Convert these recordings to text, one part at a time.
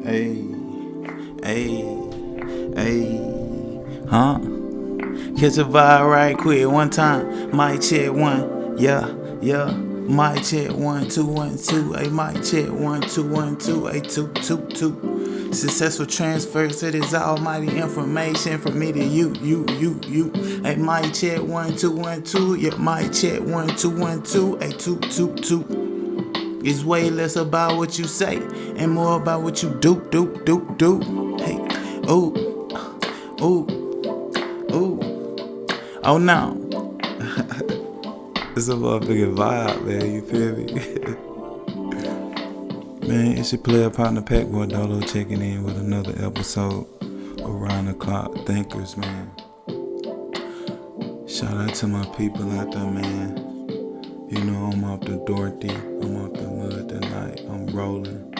Hey, hey, hey, huh? Catch a vibe right quick one time. Mic check one, yeah. Mic check 1 2 1 2. Hey, mic check 1 2 1 2. Hey, 2 2 2. Successful transfers to this almighty information from me to you. Hey, mic check 1 2 1 2. Yeah, mic check 1 2 1 2. Hey, 2 2 2. It's way less about what you say and more about what you do. Hey, ooh, ooh. Oh no. It's a motherfucking vibe, man. You feel me? Man, it's your player partner Pac Boy Dolo checking in with another episode of Round the Clock Thinkers, man. Shout out to my people out there, man. You know I'm off the Dorothy, I'm off the mud tonight, I'm rolling.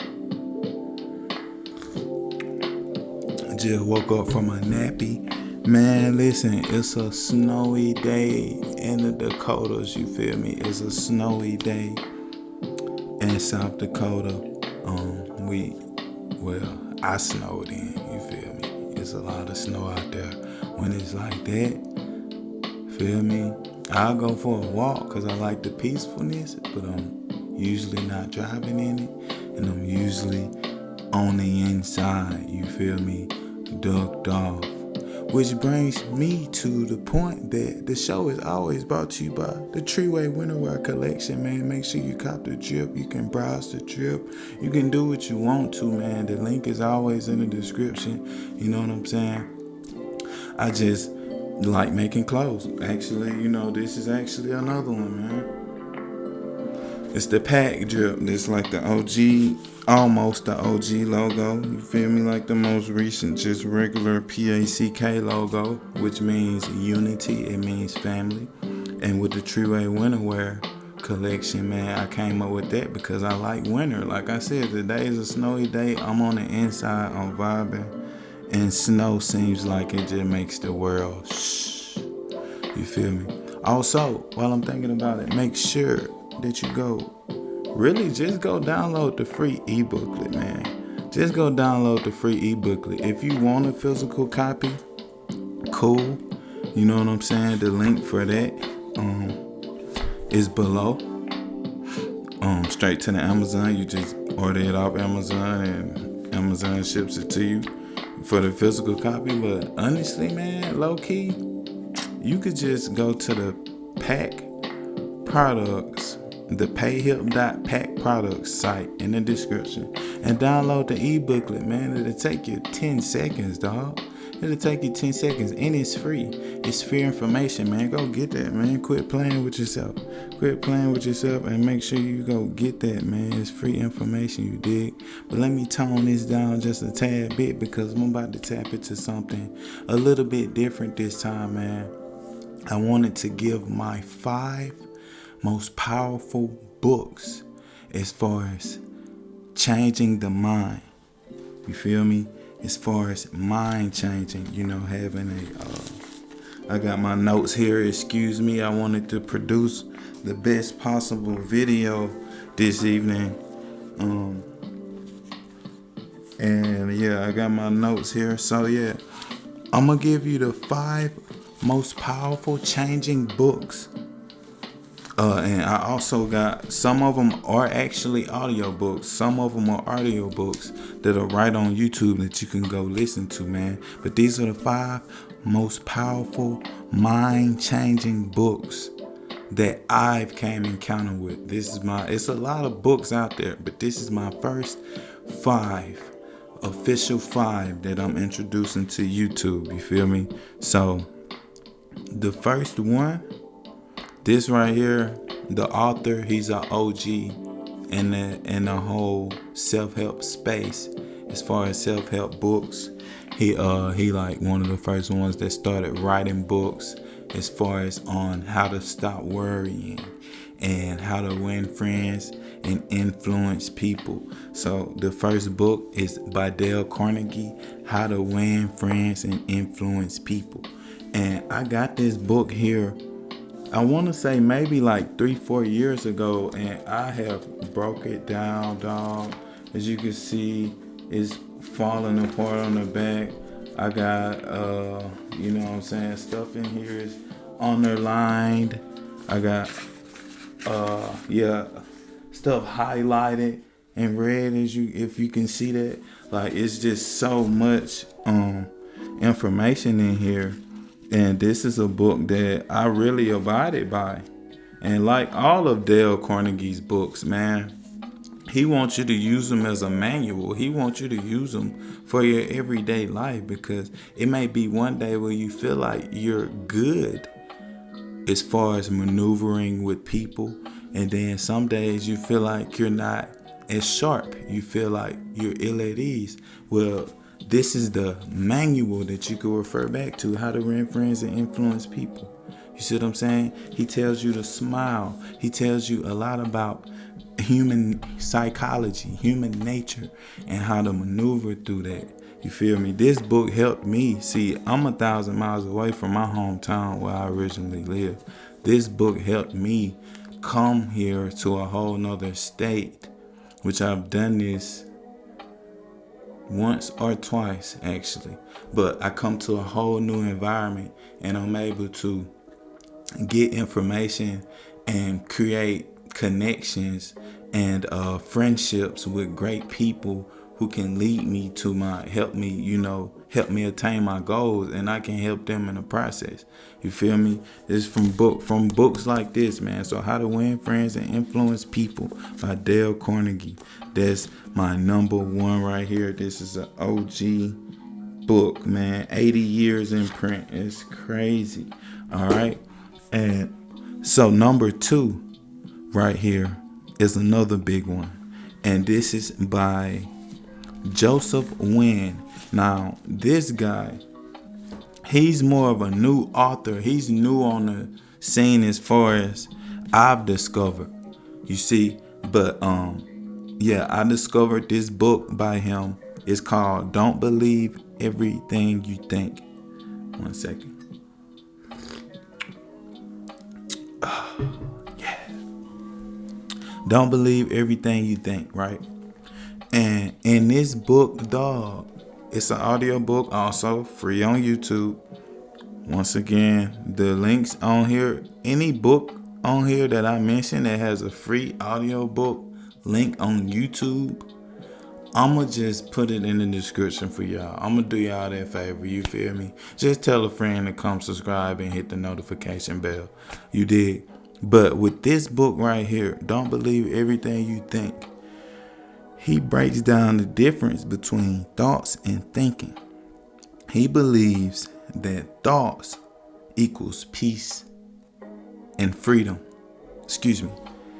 I just woke up from a nappy. Man, listen, it's a snowy day in the Dakotas, you feel me? It's a snowy day in South Dakota. I snowed in, you feel me? It's a lot of snow out there. When it's like that, feel me? I'll go for a walk because I like the peacefulness, but I'm usually not driving in it, and I'm usually on the inside, you feel me? Ducked off. Which brings me to the point that the show is always brought to you by the Treeway Winterwear Collection, man. Make sure you cop the drip. You can browse the drip. You can do what you want to, man. The link is always in the description. You know what I'm saying? I just like making clothes. Actually, this is actually another one, man. It's the Pack drip. It's like the OG, almost the OG logo. You feel me? Like the most recent, just regular PACK logo, which means unity. It means family. And with the Treeway Winterwear Collection, man, I came up with that because I like winter. Like I said, today is a snowy day. I'm on the inside. I'm vibing. And snow seems like it just makes the world shh. You feel me? Also, while I'm thinking about it, make sure that you just go download the free e-booklet, man. Just go download the free e-booklet. If you want a physical copy, cool. You know what I'm saying? The link for that is below. Straight to the Amazon. You just order it off Amazon and Amazon ships it to you for the physical copy. But honestly, man, low key, you could just go to the Pack Products, the payhip.pack products site in the description, and download the e-booklet, man. It'll take you 10 seconds, dog. It'll take you 10 seconds, and it's free. It's free information, man. Go get that, man. Quit playing with yourself. And make sure you go get that, man. It's free information, you dig? But let me tone this down just a tad bit because I'm about to tap into something a little bit different this time, man. I wanted to give my 5 most powerful books as far as changing the mind. You feel me? As far as mind changing, having I got my notes here, excuse me. I wanted to produce the best possible video this evening. And yeah, I got my notes here. So yeah, I'm gonna give you the 5 most powerful changing books. And I also got, some of them are actually audiobooks. Some of them are audiobooks that are right on YouTube that you can go listen to, man. But these are the 5 most powerful, mind-changing books that I've came encounter with. It's a lot of books out there, but this is my first 5, official 5 that I'm introducing to YouTube. You feel me? So, the first one, this right here, the author, he's an OG in the whole self-help space. As far as self-help books, he like one of the first ones that started writing books as far as on how to stop worrying and how to win friends and influence people. So the first book is by Dale Carnegie, How to Win Friends and Influence People. And I got this book here, I want to say maybe like 3-4 years ago, and I have broke it down, dog. As you can see, is falling apart on the back. I got you know what I'm saying, stuff in here is underlined. I got yeah, stuff highlighted in red, as you, if you can see that. Like, it's just so much information in here. And this is a book that I really abided by. And like all of Dale Carnegie's books, man, he wants you to use them as a manual. He wants you to use them for your everyday life, because it may be one day where you feel like you're good as far as maneuvering with people, and then some days you feel like you're not as sharp. You feel like you're ill at ease. Well, this is the manual that you can refer back to, how to win friends and influence people. You see what I'm saying? He tells you to smile. He tells you a lot about human psychology, human nature, and how to maneuver through that. You feel me? This book helped me. See, I'm 1,000 miles away from my hometown where I originally lived. This book helped me come here to a whole nother state, which I've done this once or twice actually. But I come to a whole new environment, and I'm able to get information and create connections and friendships with great people who can lead me to help me attain my goals, and I can help them in the process. You feel me? It's from books like this, man. So, How to Win Friends and Influence People by Dale Carnegie. That's my number one right here. This is an OG book, man. 80 years in print. It's crazy. All right. And so number 2 right here is another big one. And this is by Joseph Wynn. Now, this guy, he's more of a new author. He's new on the scene as far as I've discovered. You see, but I discovered this book by him. It's called Don't Believe Everything You Think. One second. Don't believe everything you think, right? And in this book, dog, it's an audiobook, also free on YouTube. Once again, the links on here, any book on here that I mentioned that has a free audiobook link on YouTube, I'ma just put it in the description for y'all. I'ma do y'all that favor, you feel me? Just tell a friend to come subscribe and hit the notification bell. You dig? But with this book right here, Don't Believe Everything You Think, he breaks down the difference between thoughts and thinking. He believes that thoughts equals peace and freedom.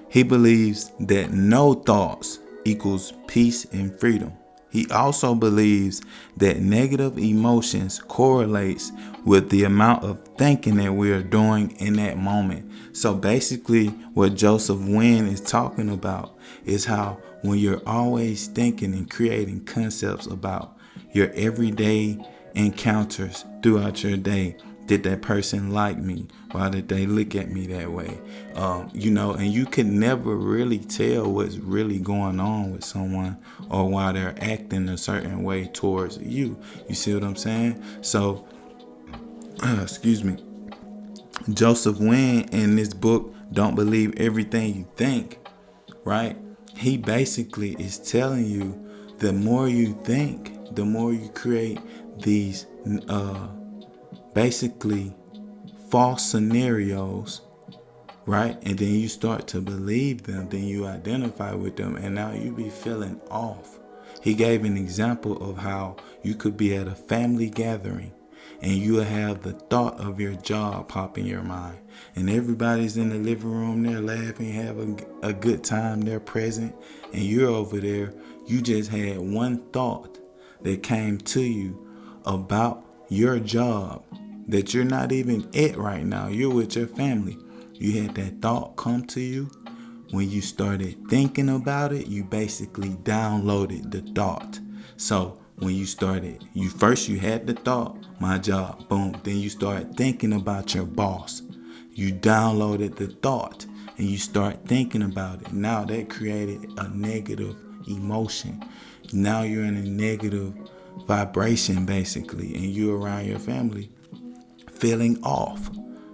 He believes that no thoughts equals peace and freedom. He also believes that negative emotions correlates with the amount of thinking that we are doing in that moment. So basically what Joseph Wynn is talking about is how when you're always thinking and creating concepts about your everyday encounters throughout your day, did that person like me? Why did they look at me that way? And you can never really tell what's really going on with someone or why they're acting a certain way towards you. You see what I'm saying? So, Joseph Wynn in this book, Don't Believe Everything You Think, right? He basically is telling you the more you think, the more you create these basically false scenarios, right? And then you start to believe them, then you identify with them, and now you be feeling off. He gave an example of how you could be at a family gathering and you have the thought of your job pop in your mind, and everybody's in the living room, they're laughing, having a good time, they're present, and you're over there, you just had one thought that came to you about your job that you're not even at right now. You're with your family. You had that thought come to you. When you started thinking about it, you basically downloaded the thought. So when you had the thought, my job, boom. Then you start thinking about your boss. You downloaded the thought and you start thinking about it. Now that created a negative emotion. Now you're in a negative vibration, basically, and you're around your family feeling off.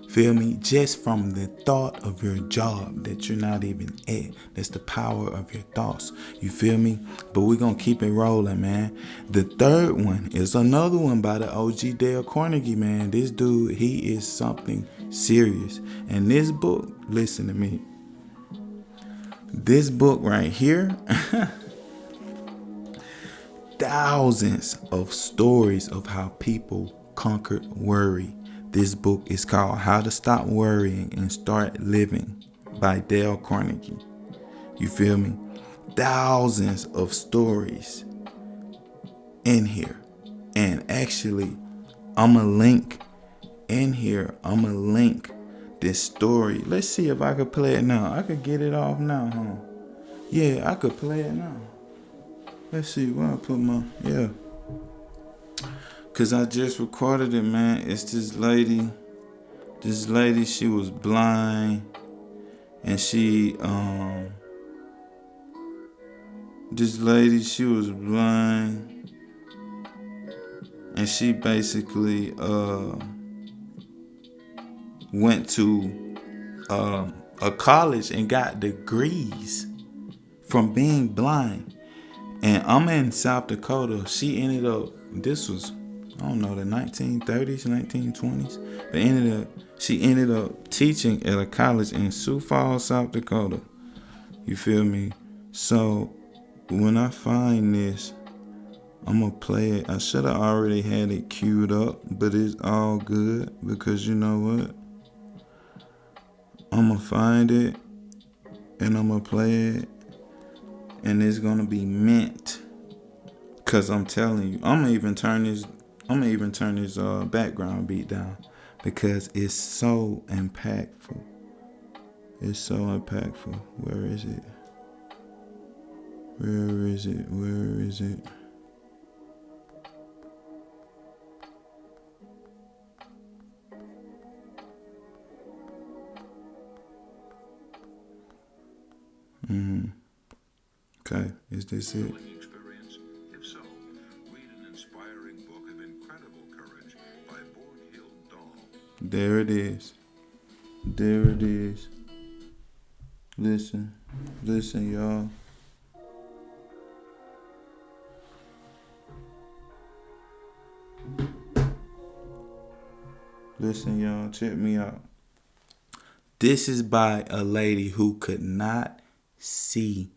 Feel me? Just from the thought of your job that you're not even at. That's the power of your thoughts. You feel me? But we're going to keep it rolling, man. The third one is another one by the OG Dale Carnegie, man. This dude, he is something serious. And this book, listen to me. This book right here, thousands of stories of how people conquered worry. This book is called How to Stop Worrying and Start Living by Dale Carnegie. You feel me? Thousands of stories in here. And actually, I'm going to link in here. I'm going to link this story. Let's see if I could play it now. I could get it off now, huh? Yeah, I could play it now. Let's see where I put my, yeah. Cause I just recorded it, man. It's this lady, she was blind. And she was blind. And she basically went to a college and got degrees from being blind. And I'm in South Dakota. She ended up, this was, I don't know, the 1930s, 1920s. But she ended up teaching at a college in Sioux Falls, South Dakota. You feel me? So when I find this, I'm going to play it. I should have already had it queued up, but it's all good because you know what? I'm going to find it and I'm going to play it. And it's gonna be mint, cause I'm telling you, I'm gonna even turn this background beat down, because it's so impactful. It's so impactful. Where is it? Where is it? Where is it? Okay, is this it? If so, read an inspiring book of incredible courage by Borghild Dahl. There it is. There it is. Listen, y'all. Listen, y'all. Check me out. This is by a lady who could not see.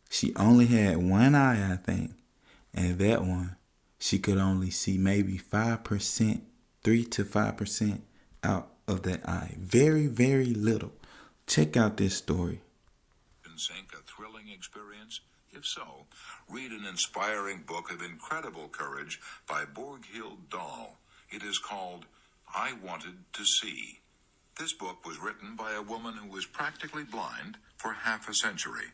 She only had one eye, I think. And that one, she could only see maybe 5%, 3 to 5% out of that eye. Very, very little. Check out this story. Sync a thrilling experience? If so, read an inspiring book of incredible courage by Borghild Dahl. It is called I Wanted to See. This book was written by a woman who was practically blind for half a century.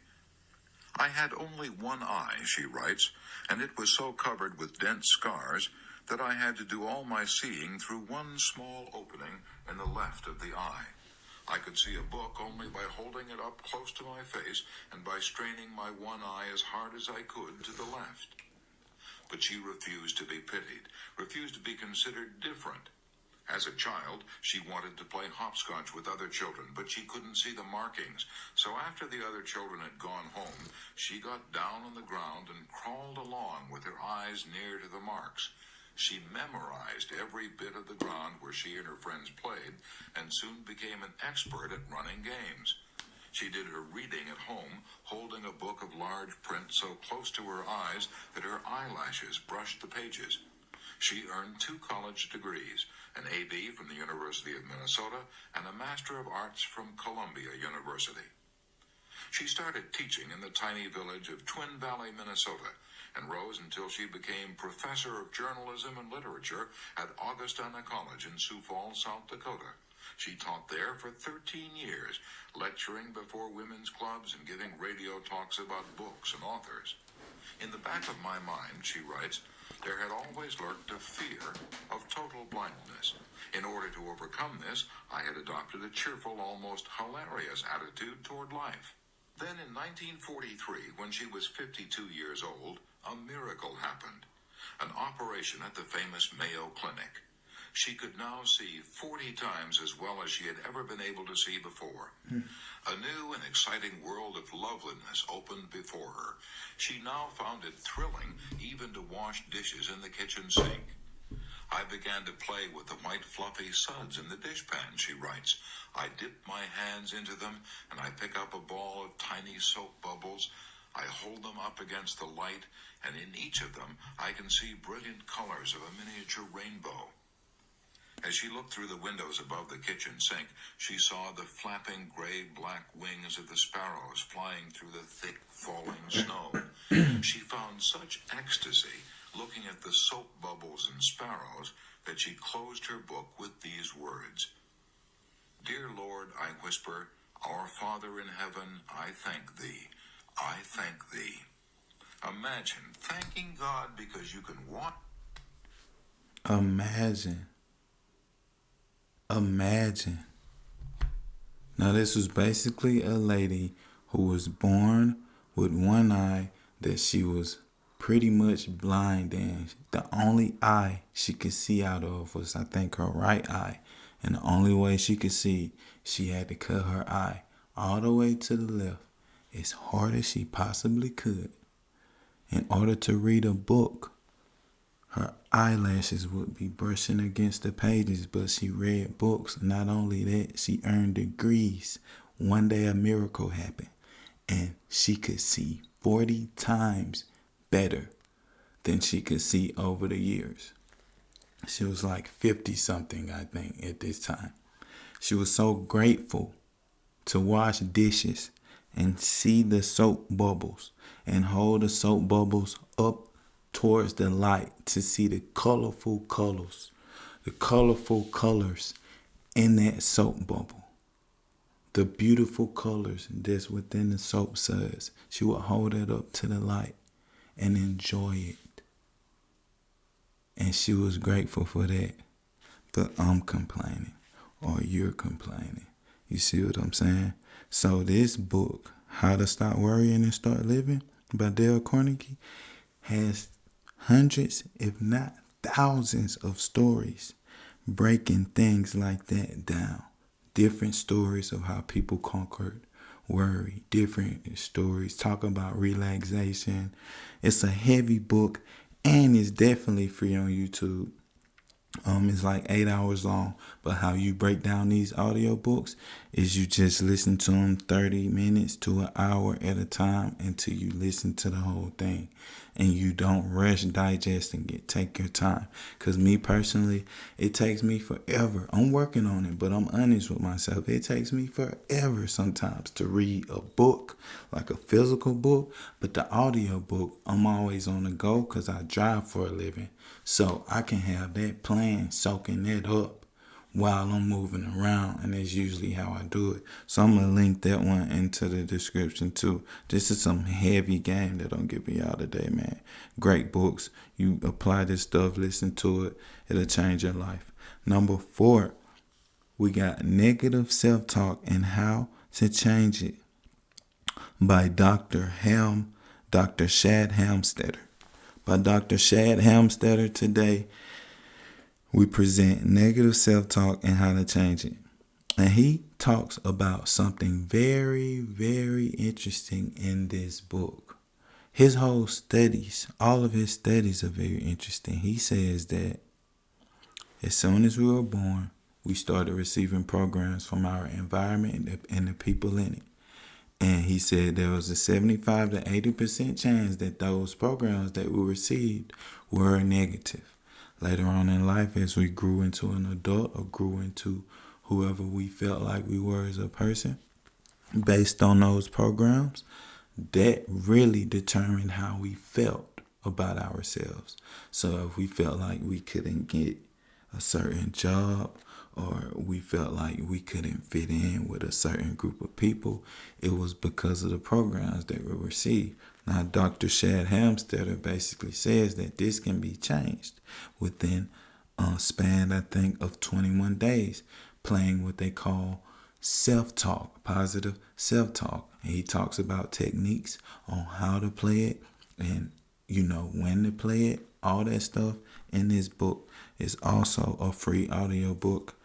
I had only one eye, she writes, and it was so covered with dense scars that I had to do all my seeing through one small opening in the left of the eye. I could see a book only by holding it up close to my face and by straining my one eye as hard as I could to the left. But she refused to be pitied, refused to be considered different. As a child, she wanted to play hopscotch with other children, but she couldn't see the markings. So after the other children had gone home, she got down on the ground and crawled along with her eyes near to the marks. She memorized every bit of the ground where she and her friends played, and soon became an expert at running games. She did her reading at home, holding a book of large print so close to her eyes that her eyelashes brushed the pages. She earned 2 college degrees, an A.B. from the University of Minnesota and a Master of Arts from Columbia University. She started teaching in the tiny village of Twin Valley, Minnesota, and rose until she became professor of journalism and literature at Augustana College in Sioux Falls, South Dakota. She taught there for 13 years, lecturing before women's clubs and giving radio talks about books and authors. In the back of my mind, she writes, there had always lurked a fear of total blindness. In order to overcome this, I had adopted a cheerful, almost hilarious attitude toward life. Then in 1943, when she was 52 years old, A miracle happened. An operation at the famous Mayo Clinic. She could now see 40 times as well as she had ever been able to see before. A new and exciting world of loveliness opened before her. She now found it thrilling even to wash dishes in the kitchen sink. I began to play with the white fluffy suds in the dishpan, she writes. I dip my hands into them and I pick up a ball of tiny soap bubbles. I hold them up against the light, and in each of them I can see brilliant colors of a miniature rainbow. As she looked through the windows above the kitchen sink, she saw the flapping gray-black wings of the sparrows flying through the thick, falling snow. She found such ecstasy looking at the soap bubbles and sparrows that she closed her book with these words. Dear Lord, I whisper, our Father in heaven, I thank thee. I thank thee. Imagine thanking God because you can walk. Imagine. Now, this was basically a lady who was born with one eye that she was pretty much blind in. The only eye she could see out of was, I think, her right eye. And the only way she could see, she had to cut her eye all the way to the left as hard as she possibly could in order to read a book. Her eyelashes would be brushing against the pages, but she read books. Not only that, she earned degrees. One day a miracle happened, and she could see 40 times better than she could see over the years. She was like 50 something, I think, at this time. She was so grateful to wash dishes and see the soap bubbles and hold the soap bubbles up towards the light to see the colorful colors in that soap bubble. The beautiful colors that's within the soap suds. She would hold it up to the light and enjoy it. And she was grateful for that. But I'm complaining, or you're complaining. You see what I'm saying? So this book, How to Stop Worrying and Start Living by Dale Carnegie, has hundreds, if not thousands, of stories breaking things like that down. Different stories of how people conquered worry. Different stories talk about relaxation. It's a heavy book, and it's definitely free on YouTube. It's like 8 hours long, but how you break down these audiobooks is you just listen to them 30 minutes to an hour at a time until you listen to the whole thing, and you don't rush digesting it. Take your time, because me personally, it takes me forever. I'm working on it, but I'm honest with myself. It takes me forever sometimes to read a book, like a physical book, but the audiobook, I'm always on the go because I drive for a living. So I can have that playing, soaking that up while I'm moving around, and that's usually how I do it. So I'm going to link that one into the description too. This is some heavy game that I'm giving y'all today, man. Great books. You apply this stuff, listen to it. It'll change your life. Number 4, we got Negative Self-Talk and How to Change It by Dr. Shad Hamstetter. By Dr. Shad Hamstetter today, we present Negative Self-Talk and How to Change It. And he talks about something very, very interesting in this book. His whole studies, all of his studies are very interesting. He says that as soon as we were born, we started receiving programs from our environment and the people in it. And he said there was a 75 to 80% chance that those programs that we received were negative. Later on in life, as we grew into an adult or grew into whoever we felt like we were as a person, based on those programs, that really determined how we felt about ourselves. So if we felt like we couldn't get a certain job, or we felt like we couldn't fit in with a certain group of people, it was because of the programs that we received. Now, Dr. Shad Hamstetter basically says that this can be changed within a span, I think, of 21 days, playing what they call self-talk, positive self-talk. And he talks about techniques on how to play it and when to play it, all that stuff in this book is also a free audiobook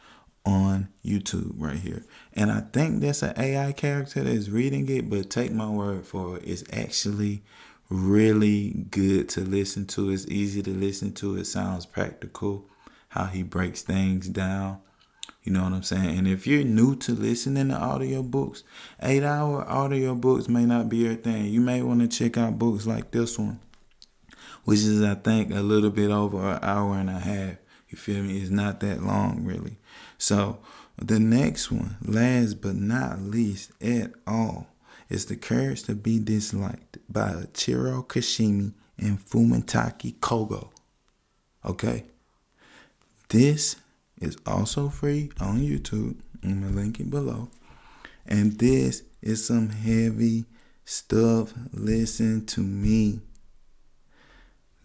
on YouTube right here. And I think that's an AI character that's reading it, but take my word for it. It's actually really good to listen to. It's easy to listen to. It sounds practical, how he breaks things down. You know what I'm saying? And if you're new to listening to audiobooks, 8-hour audiobooks may not be your thing. You may want to check out books like this one, which is, I think, a little bit over an hour and a half. You feel me? It's not that long, really. So the next one, last but not least at all, is The Courage to Be Disliked by Ichiro Kashimi and Fumitake Kogo. Okay? This is also free on YouTube. I'm going to link it below. And this is some heavy stuff. Listen to me.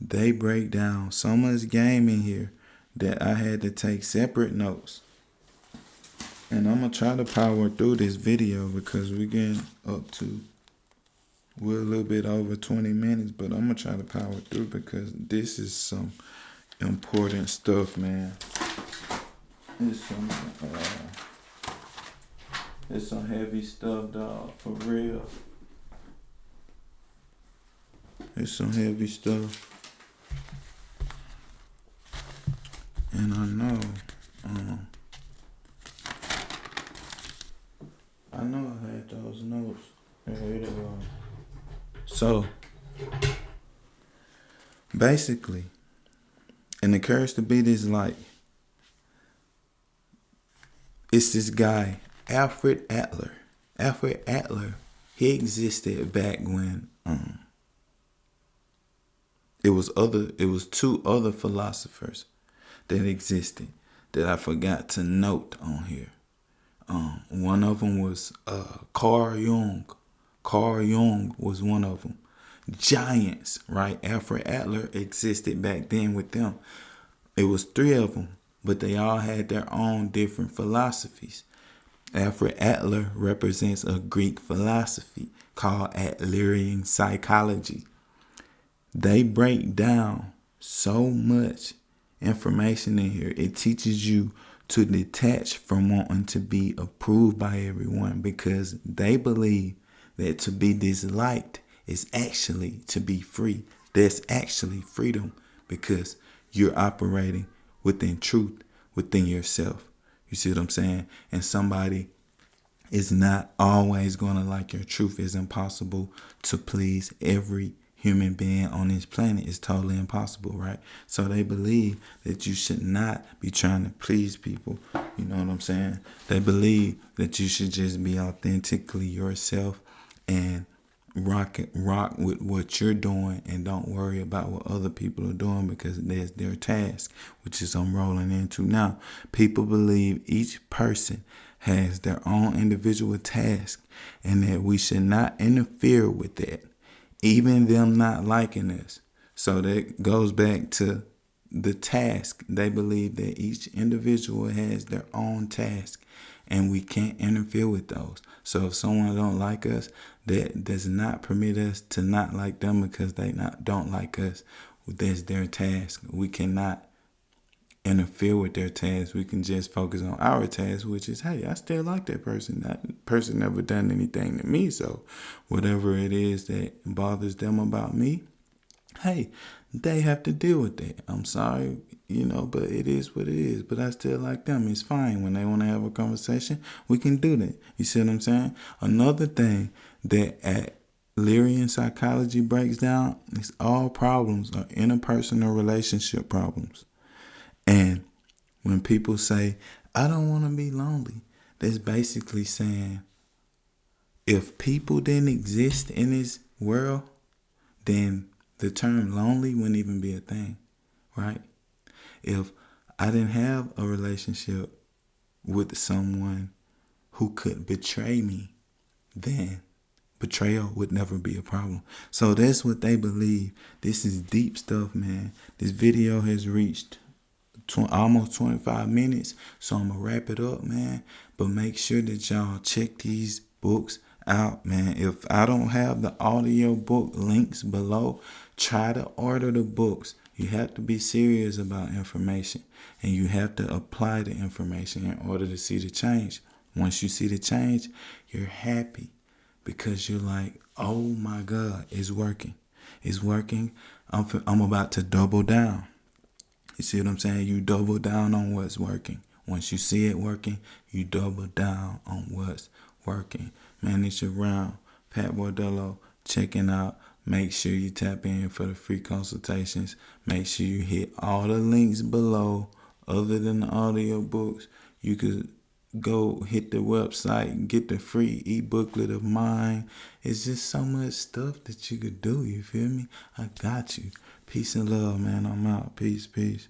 They break down so much game in here that I had to take separate notes. And I'm going to try to power through this video because we're getting we're a little bit over 20 minutes, but I'm going to try to power through because this is some important stuff, man. It's some heavy stuff, dog, for real. It's some heavy stuff. And I know I had those notes. Here they go. So, basically, in The Courage to Be Disliked, it's this guy, Alfred Adler. Alfred Adler, he existed back when it was two other philosophers that existed that I forgot to note on here. One of them was Carl Jung. Carl Jung was one of them. Giants, right? Alfred Adler existed back then with them. It was 3 of them, but they all had their own different philosophies. Alfred Adler represents a Greek philosophy called Adlerian psychology. They break down so much information in here. It teaches you to detach from wanting to be approved by everyone because they believe that to be disliked is actually to be free. That's actually freedom because you're operating within truth, within yourself. You see what I'm saying? And somebody is not always going to like your truth. It's impossible to please every human being on this planet. Is totally impossible, right? So they believe that you should not be trying to please people. You know what I'm saying? They believe that you should just be authentically yourself and rock with what you're doing and don't worry about what other people are doing because there's their task, which is I'm rolling into now. People believe each person has their own individual task and that we should not interfere with that, even them not liking us. So that goes back to the task. They believe that each individual has their own task and we can't interfere with those. So if someone don't like us, that does not permit us to not like them because they don't like us. That's their task. We cannot interfere with their task. We can just focus on our task, which is, hey, I still like that person. That person never done anything to me. So whatever it is that bothers them about me, hey, they have to deal with that. I'm sorry, but it is what it is. But I still like them. It's fine. When they want to have a conversation, we can do that. You see what I'm saying? Another thing that Adlerian psychology breaks down is all problems are interpersonal relationship problems. And when people say, I don't want to be lonely, that's basically saying if people didn't exist in this world, then the term lonely wouldn't even be a thing, right? If I didn't have a relationship with someone who could betray me, then betrayal would never be a problem. So that's what they believe. This is deep stuff, man. This video has reached almost 25 minutes, so I'm gonna wrap it up, man. But make sure that y'all check these books out, man. If I don't have the audiobook links below, try to order the books. You have to be serious about information, and you have to apply the information in order to see the change. Once you see the change, you're happy because you're like, oh my God, it's working. It's working. I'm about to double down. You see what I'm saying? You double down on what's working. Once you see it working, you double down on what's working. Man, it's your round. Pat Bordello, checking out. Make sure you tap in for the free consultations. Make sure you hit all the links below. Other than the audiobooks, you could go hit the website and get the free e-booklet of mine. It's just so much stuff that you could do. You feel me? I got you. Peace and love, man. I'm out. Peace, peace.